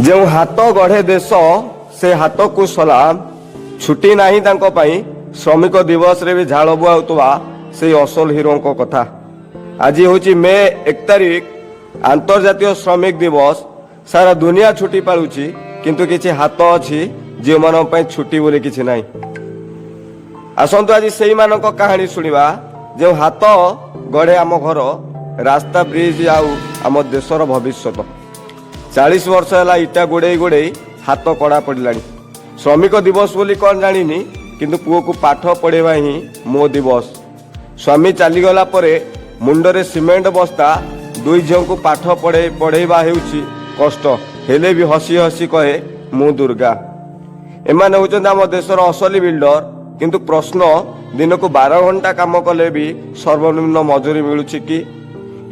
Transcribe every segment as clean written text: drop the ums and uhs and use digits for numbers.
जो हाथ गढ़े देश से हाथ को सलाम छुट्टी नहीं तांको पाई श्रमिक दिवस रे भी झाड़ बुआउतवा से असल हिरो कथा। आज हूँ मे 1 तारिख अंतर्जातीय श्रमिक दिवस। सारा दुनिया छुट्टी पालुची किंतु किसी हाथ अच्छी जो मान छुट्टी बोली किसी ना। आसतु आज से कहानी शुणा जो हाथ गढ़े आम घर रास्ता ब्रिज आम देशर भविष्य। 40 वर्ष है इटा गोड़े गोड़े हाथ कड़ा पड़ा। श्रमिक दिवस बोली कौन जानी किंतु पुओ को पाठ पढ़ेवा ही मो दिवस। स्वामी चलीगला मुंडरे सीमेंट बस्ता दुई झील को पाठ पढ़ेवा कष्ट हेले भी हसी हसी कहे मु दुर्गा। एमाने होचंद आम देशर असली बिल्डर किंतु प्रश्न दिन को 12 घंटा काम कले भी सर्वनिम्न मजूरी मिलुछि कि?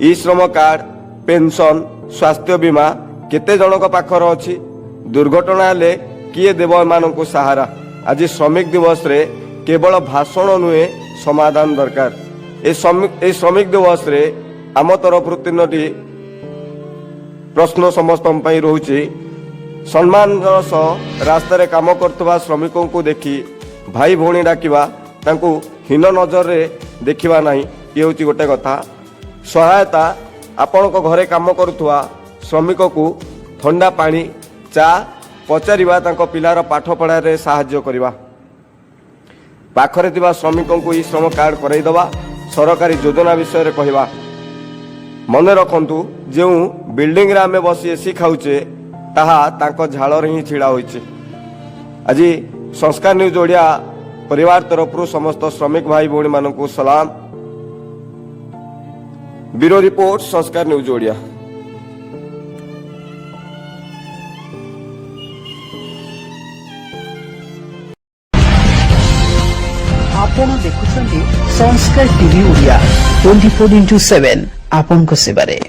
ई श्रम कार्ड पेंशन स्वास्थ्य बीमा केते जनक पाखर अछि? दुर्घटना हेले किए देव एमानंकु सहारा? आज श्रमिक दिवस रे केवल भाषण नुहे समाधान दरकार। ए श्रमिक दिवस रे आम तरफ 3टी प्रश्न समस्त रोचे। सम्मान सह रास्ता रे काम करथवा श्रमिकों को देखी भाई भौणी डाकिबा तांकु हीन नजर रे देखिबा नाही ये होची गोटे कथा। सहायता आपण को घरे काम करुथवा श्रमिक को ठंडा पानी चा पचारिबा तांको पिलार पाठ पढ़ारे साहाय्य करिबा। पाखरे थिबा श्रमिकों को ई श्रम कार्ड कराई दबा। सरकारी योजना विषय रे कहिबा। मने रखंतु जो बिल्डिंग रे आमे बसी एसी खाउचे ताहा तांको झालर ही छिड़ा होइचे। आज संस्कार न्यूज ओडिया परिवार तरफ समस्त श्रमिक भाई भौणी मानकु सलाम। ब्यूरो रिपोर्ट संस्कार न्यूज ओडिया। आपण देखुछन्ती संस्कार टीवी ओडिया 24x7 आपन को सेवारे।